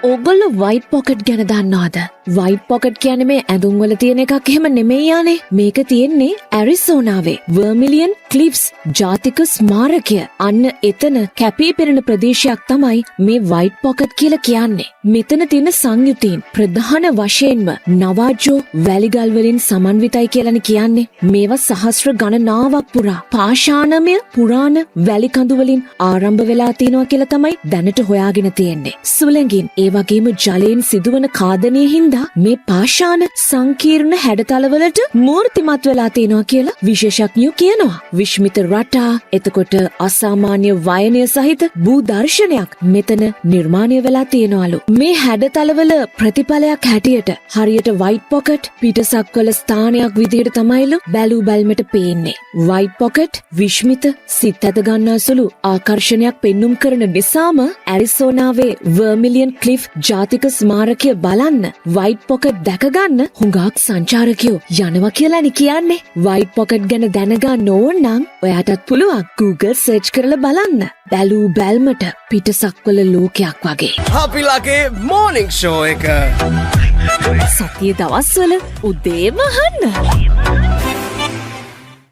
ඕගොල්ලෝ white pocket ගැන දන්නවද? වයිට් පොකට් කියන්නේ මේ ඇඳුම් වල තියෙන එකක් එහෙම නෙමෙයි යානේ. මේක තියෙන්නේ ඇරිසෝනාවේ වර්මිලියන් ක්ලිෆ්ස් ජාතික ස්මාරකය. අන්න එතන කැපී පෙනෙන ප්‍රදේශයක් තමයි මේ වයිට් පොකට් කියලා කියන්නේ. මෙතන තියෙන සංයුතීන් ප්‍රධාන වශයෙන්ම නවාජෝ වැලිගල් වලින් සමන්විතයි කියලානේ කියන්නේ. මේවා සහස්‍ර ගණනාවක් පුරා පාෂාණමය පුරාණ වැලි කඳු වලින් ආරම්භ වෙලා තියෙනවා කියලා තමයි දැනට හොයාගෙන තියෙන්නේ. සුළඟින් ඒ වගේම ජලයෙන් සිදුවන කාදනයේ හින්දා මේ පාෂාණ සංකීර්ණ හැඩතලවලට මූර්තිමත් වෙලා තියෙනවා කියලා විශේෂඥයෝ කියනවා. විශ්මිත රටා එතකොට අසාමාන්‍ය වයනය සහිත භූ දර්ශනයක් මෙතන නිර්මාණය වෙලා තියෙනවලු. මේ හැඩතලවල ප්‍රතිඵලයක් හැටියට හරියට වයිට් පොකට් පිටසක්වල ස්ථානයක් විදිහට තමයිලු බැලූ බැල්මට පේන්නේ. වයිට් පොකට් විශ්මිත සිත් ඇද ගන්නා සුළු ආකර්ෂණයක් පෙන්눔 කරන නිසාම ඇරිසෝනාවේ වර්මිලියන් ක්ලිෆ් ජාතික ස්මාරකය බලන්න වයිට් පොකට් දැකගන්න හුඟක් සංචාරකයෝ යනවා කියලානේ කියන්නේ. වයිට් පොකට් ගැන දැනගන්න ඕන නම් ඔයාටත් පුළුවන් Google search කරලා බලන්න. බැලූ බැල්මට පිටසක්වල ලෝකයක් වගේ. අපිලගේ morning show එක. සතිය දවස්වල උදේම අහන්න.